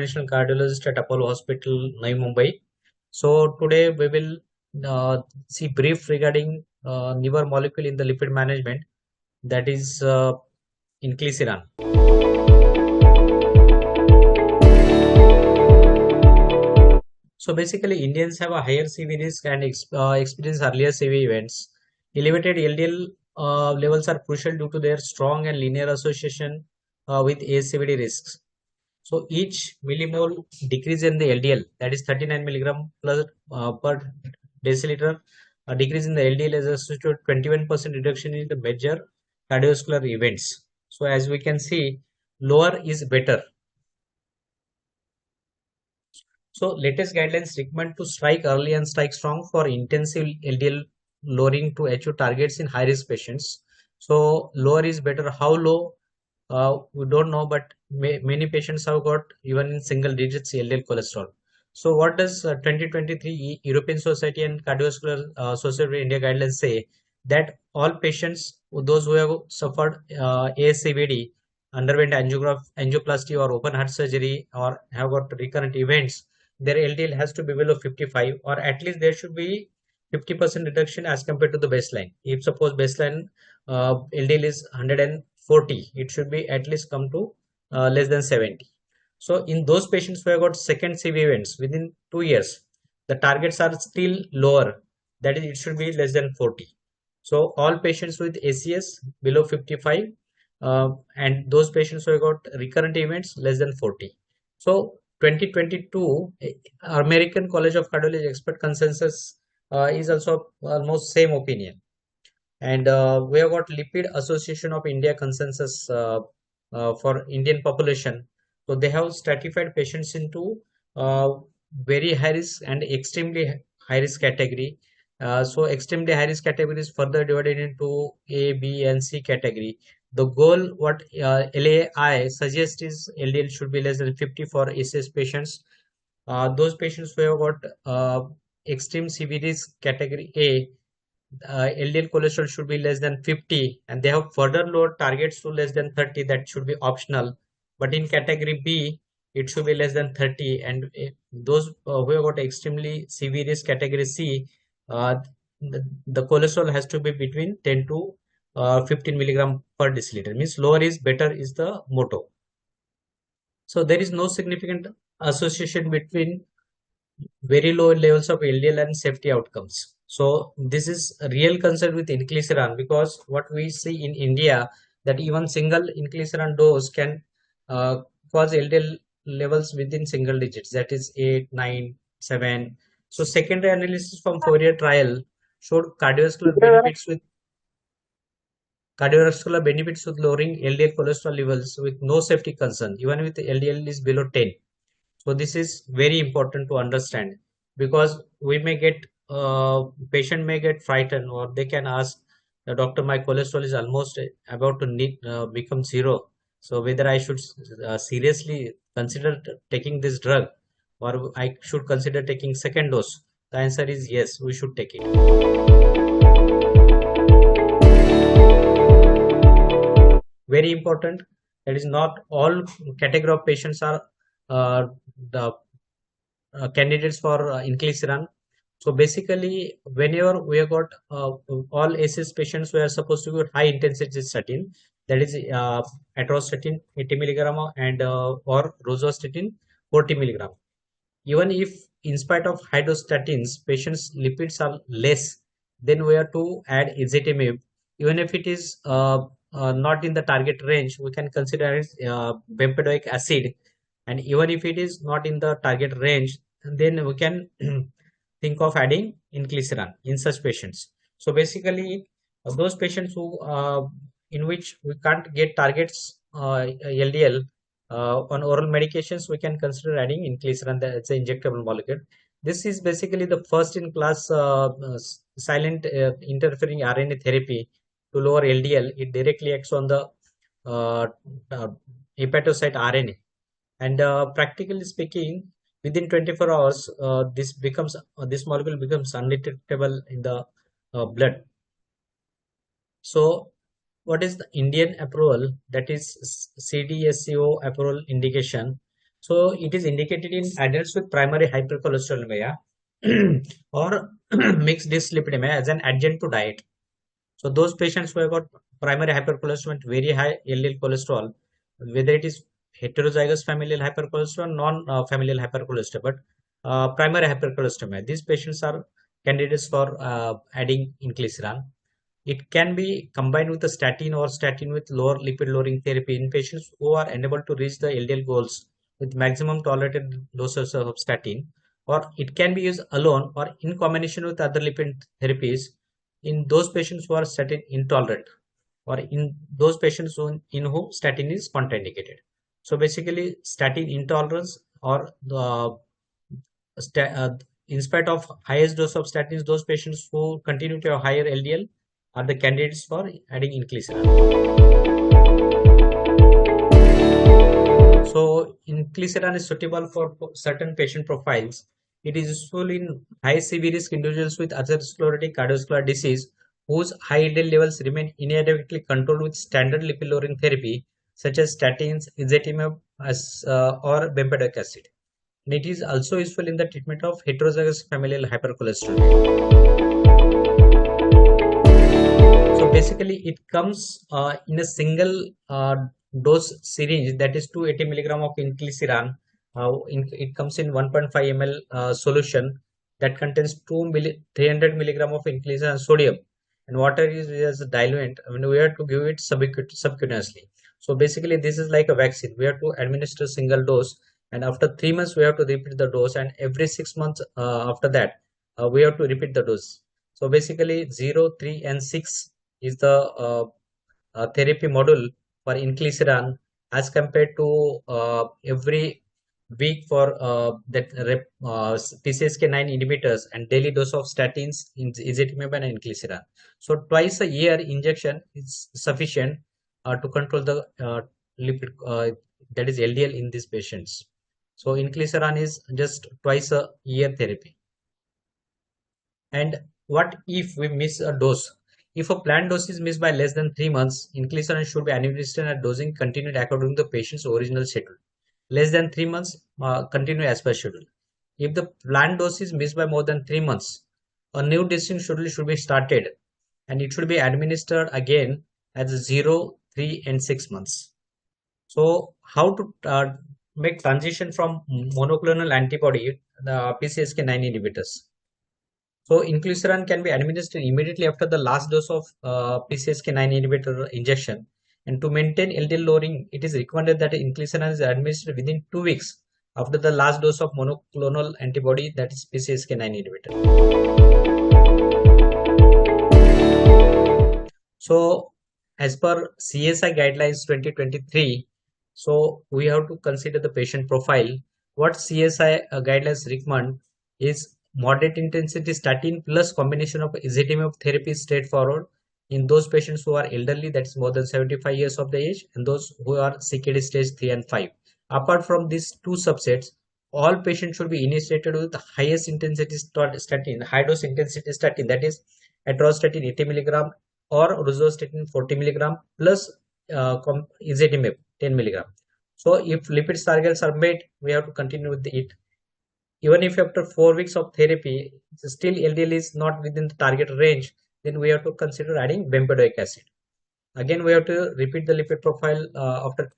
interventional cardiologist at Apollo Hospital, Navi Mumbai. So today we will see brief regarding newer molecule in the lipid management, that is inclisiran. So basically, Indians have a higher CV risk and experience earlier CV events. Elevated LDL levels are crucial due to their strong and linear association with ASCVD risks. So each millimole decrease in the LDL, that is 39 milligram plus per deciliter, decrease in the LDL is associated with 21% reduction in the major cardiovascular events. So as we can see, lower is better. So latest guidelines recommend to strike early and strike strong for intensive LDL lowering to achieve targets in high risk patients. So lower is better. How low? We don't know, but many patients have got even in single digits LDL cholesterol. So what does 2023 European Society and Cardiovascular Society of India guidelines say? That all patients, those who have suffered ASCVD, underwent angioplasty or open heart surgery, or have got recurrent events, their LDL has to be below 55, or at least there should be 50% reduction as compared to the baseline. If suppose baseline LDL is 140, it should be at least come to less than 70. So in those patients who have got second CV events within 2 years, the targets are still lower. That is, it should be less than 40. So all patients with ACS below 55, and those patients who have got recurrent events less than 40. So 2022 American College of Cardiology expert consensus is also almost same opinion. And we have got Lipid Association of India consensus for Indian population. So they have stratified patients into uh, very high risk and extremely high risk category. So extremely high risk category is further divided into A, B, and C category. The goal what LAI suggests is LDL should be less than 50 for ACS patients. Those patients who have got extreme CV risk category A, LDL cholesterol should be less than 50, and they have further lowered targets to less than 30. That should be optional. But in category B, it should be less than 30. And those who have got extremely severe risk category C, uh, the cholesterol has to be between 10 to 15 milligram per deciliter. Means lower is better is the motto. So there is no significant association between very low levels of LDL and safety outcomes. So this is a real concern with inclisiran, because what we see in India, that even single inclisiran dose can uh, cause LDL levels within single digits, that is 8, 9, 7. So secondary analysis from Fourier trial showed cardiovascular benefits with lowering LDL cholesterol levels with no safety concern, even with LDL is below 10. So this is very important to understand, because we may get patient may get frightened, or they can ask the doctor, my cholesterol is almost about to need become zero. So whether I should seriously consider taking this drug, or I should consider taking second dose. The answer is yes, we should take it. Very important. That is, not all category of patients are uh, the candidates for inclisiran. So basically, whenever we have got all ACEs patients, we are supposed to give high intensity statin, that is atorvastatin 80 milligram and or rosuvastatin 40 milligram. Even if in spite of hydrostatins, patients lipids are less, then we have to add ezetimibe. Even if it is not in the target range, we can consider it bempedoic acid. And even if it is not in the target range, then we can think of adding inclisiran in such patients. So basically, those patients who in which we can't get targets LDL on oral medications, we can consider adding inclisiran, that's an injectable molecule. This is basically the first in class silent interfering RNA therapy to lower LDL. It directly acts on the uh, uh, hepatocyte RNA. And practically speaking, within 24 hours, this molecule becomes undetectable in the blood. So what is the Indian approval? That is CDSCO approval indication. So it is indicated in adults with primary hypercholesterolemia or mixed dyslipidemia as an adjunct to diet. So those patients who have got primary hypercholesterol, very high LDL cholesterol, whether it is heterozygous familial hypercholesterol, non-familial hypercholesterol, but primary hypercholesterol, these patients are candidates for adding inclisiran. It can be combined with a statin or statin with lower lipid lowering therapy in patients who are unable to reach the LDL goals with maximum tolerated doses of statin, or it can be used alone or in combination with other lipid therapies in those patients who are statin intolerant or in those patients in whom statin is contraindicated. So basically, statin intolerance or the sta- uh, in spite of highest dose of statins, those patients who continue to have higher LDL are the candidates for adding inclisiran. So inclisiran is suitable for certain patient profiles. It is useful in high CV risk individuals with atherosclerotic cardiovascular disease whose high LDL levels remain inadequately controlled with standard lipid lowering therapy such as statins, ezetimibe, or bempedoic acid. And it is also useful in the treatment of heterozygous familial hypercholesterolemia. So basically, it comes in a single dose syringe, that is 280 milligram of inclisiran. It comes in 1.5 ml solution that contains 300 milligram of inclisiran sodium, and water is as a diluent. I mean, we have to give it subcutaneously. So basically, this is like a vaccine. We have to administer single dose, and after 3 months, we have to repeat the dose, and every 6 months after that, we have to repeat the dose. So basically, 0, 3, and 6 is the therapy model for inclisiran as compared to every week for PCSK9 inhibitors and daily dose of statins, ezetimibe and inclisiran. So twice a year injection is sufficient to control the lipid, that is LDL in these patients. So inclisiran is just twice a year therapy. And what if we miss a dose? If a planned dose is missed by less than 3 months, inclisiran should be administered and dosing continued according to the patient's original schedule. Less than 3 months, continue as per schedule. If the planned dose is missed by more than 3 months, a new dosing schedule should be started and it should be administered again as 0, 3, and 6 months. So, how to make transition from monoclonal antibody, the PCSK9 inhibitors? So inclisiran can be administered immediately after the last dose of PCSK9 inhibitor injection. And to maintain LDL lowering, it is recommended that inclisiran is administered within 2 weeks after the last dose of monoclonal antibody, that is PCSK9 inhibitor. So, as per CSI guidelines 2023, so we have to consider the patient profile. What CSI guidelines recommend is moderate intensity statin plus combination of ezetimibe therapy is straightforward in those patients who are elderly, that is more than 75 years of the age, and those who are CKD stage 3 and 5. Apart from these two subsets, all patients should be initiated with the highest intensity statin, high dose intensity statin, that is atorvastatin 80 milligram or rosuvastatin 40 milligram plus ezetimibe 10 milligram. So if lipid targets are met, we have to continue with it. Even if after 4 weeks of therapy, still LDL is not within the target range, then we have to consider adding bempedoic acid. Again, we have to repeat the lipid profile after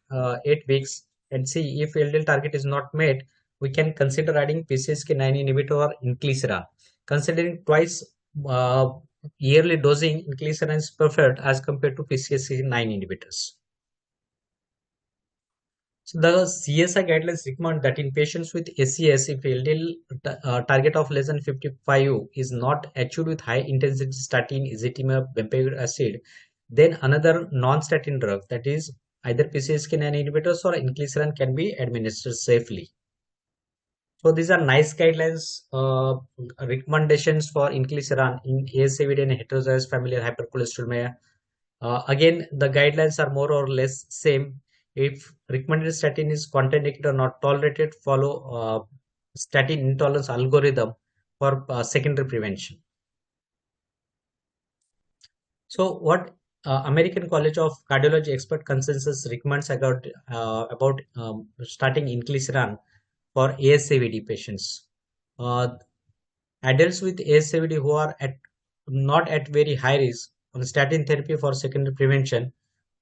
8 weeks and see if LDL target is not met. We can consider adding PCSK9 inhibitor or inclisiran. Considering twice uh, yearly dosing, inclisiran is preferred as compared to PCSK9 inhibitors. So the CSI guidelines recommend that in patients with SCS, if LDL target of less than 55 is not achieved with high intensity statin, ezetimibe, bempedoic acid, then another non-statin drug, that is either PCSK9 inhibitors or inclisiran, can be administered safely. So these are nice guidelines, recommendations for inclisiran in ASCVD and heterozygous familial hypercholesterolemia. Again, the guidelines are more or less same. If recommended statin is contraindicated or not tolerated, follow statin intolerance algorithm for secondary prevention. So what American College of Cardiology expert consensus recommends about starting inclisiran for ASCVD patients. Uh, Adults with ASCVD who are at not at very high risk on statin therapy for secondary prevention,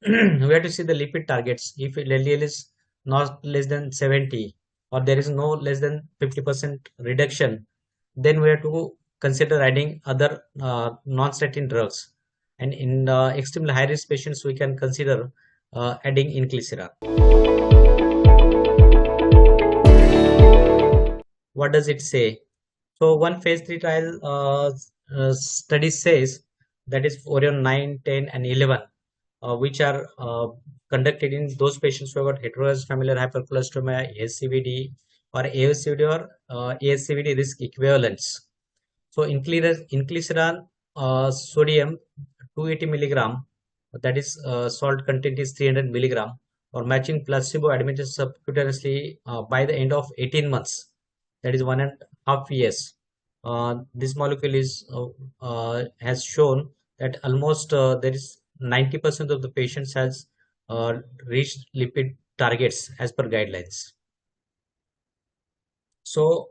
we have to see the lipid targets. If LDL is not less than 70 or there is no less than 50% reduction, then we have to consider adding other non-statin drugs. And in extremely high risk patients, we can consider adding inclisiran. What does it say? So one phase 3 trial study says, that is Orion 9, 10, and 11, which are conducted in those patients who have got heterozygous familial hypercholesterolemia, ASCVD, or ASCVD, or ASCVD risk equivalents. So inclisiran sodium 280 milligram, that is salt content is 300 milligram, or matching placebo administered subcutaneously by the end of 18 months, that is 1.5 years. This molecule is has shown that almost there is 90% of the patients has reached lipid targets as per guidelines. So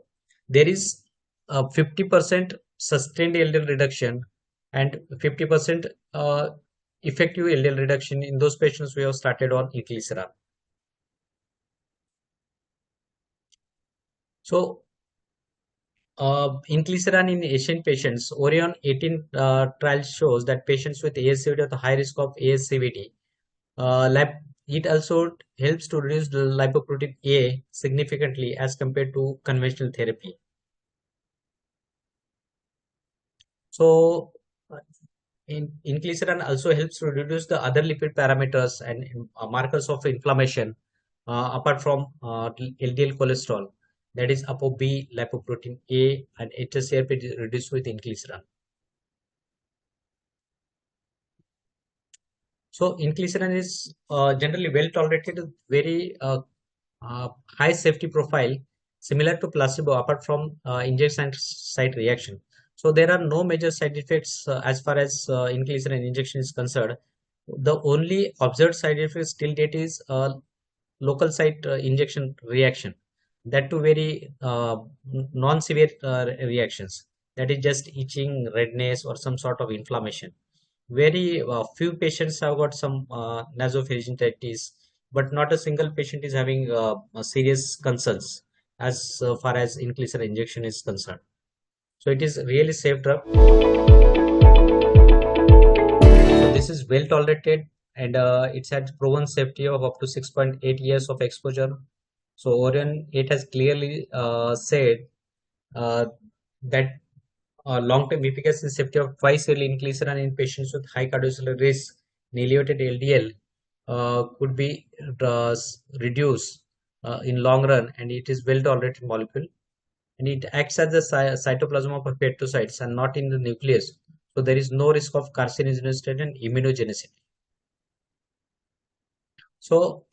there is a 50% sustained LDL reduction and 50% effective LDL reduction in those patients who have started on inclisiran. So inclisiran in Asian patients, Orion 18 trial shows that patients with ASCVD at the high risk of ASCVD, it also helps to reduce the lipoprotein A significantly as compared to conventional therapy. So inclisiran also helps to reduce the other lipid parameters and markers of inflammation apart from LDL cholesterol, that is ApoB, lipoprotein A, and HSCRP is reduced with inclisiran. So inclisiran is generally well tolerated, very high safety profile, similar to placebo apart from injection site reaction. So there are no major side effects as far as inclisiran injection is concerned. The only observed side effects till date is local site injection reaction. That too very non-severe reactions. That is just itching, redness, or some sort of inflammation. Very few patients have got some nasopharyngitis, but not a single patient is having serious concerns as far as inclisiran injection is concerned. So it is really safe drug. So this is well tolerated, and it's had proven safety of up to 6.8 years of exposure. So Orion 8 has clearly said uh, that long-term efficacy and safety of twice-yearly inclisiran in patients with high cardiovascular risk and elevated LDL could be reduced in long run, and it is well-tolerated molecule, and it acts as the cytoplasm of hepatocytes and not in the nucleus. So there is no risk of carcinogenicity and immunogenicity. So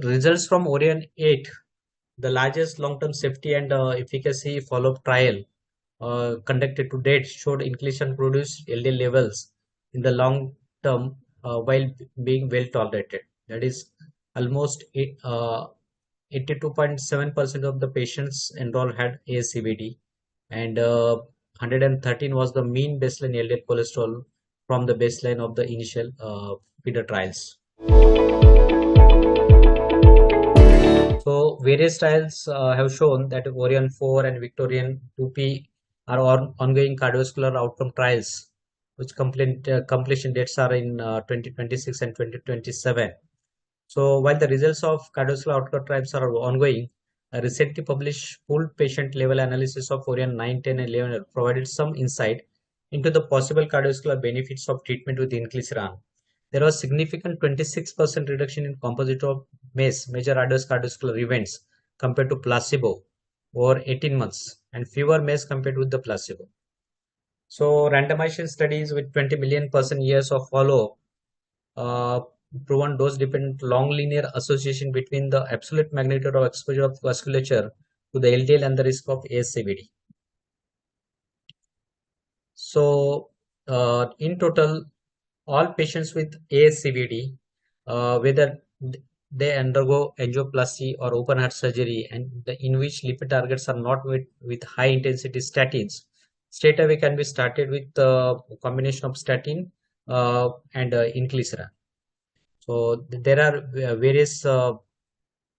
results from Orion 8, the largest long-term safety and efficacy follow-up trial conducted to date, showed inclusion produced LDL levels in the long term while being well tolerated. That is almost 82.7% of the patients enrolled had ASCVD, and 113 was the mean baseline LDL cholesterol from the baseline of the initial feeder trials. So various trials have shown that Orion 4 and Victorian 2P are ongoing cardiovascular outcome trials, which completion dates are in 2026 and 2027. So while the results of cardiovascular outcome trials are ongoing, a recently published pooled patient level analysis of Orion 9, 10, and 11 provided some insight into the possible cardiovascular benefits of treatment with inclisiran. There was significant 26% reduction in composite of MACE, major adverse cardiovascular events, compared to placebo over 18 months, and fewer MACE compared with the placebo. So randomization studies with 20 million person years of follow uh, proven dose-dependent long linear association between the absolute magnitude of exposure of vasculature to the LDL and the risk of ASCVD. So in total, All patients with ASCVD, whether they undergo angioplasty or open heart surgery, and in which lipid targets are not with high intensity statins, straight away can be started with combination of statin and inclisiran. So there are various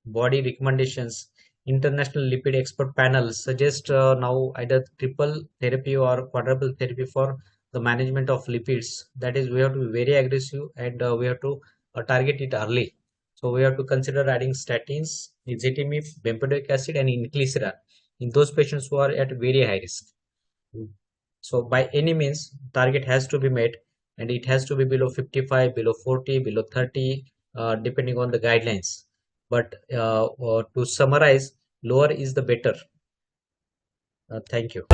body recommendations. International lipid expert panels suggest now either triple therapy or quadruple therapy for the management of lipids. That is, we have to be very aggressive, and we have to target it early. So we have to consider adding statins, ezetimibe, bempedoic acid, and inclisiran in those patients who are at very high risk. So by any means, target has to be met, and it has to be below 55, below 40, below 30, depending on the guidelines. But to summarize, lower is the better. Thank you.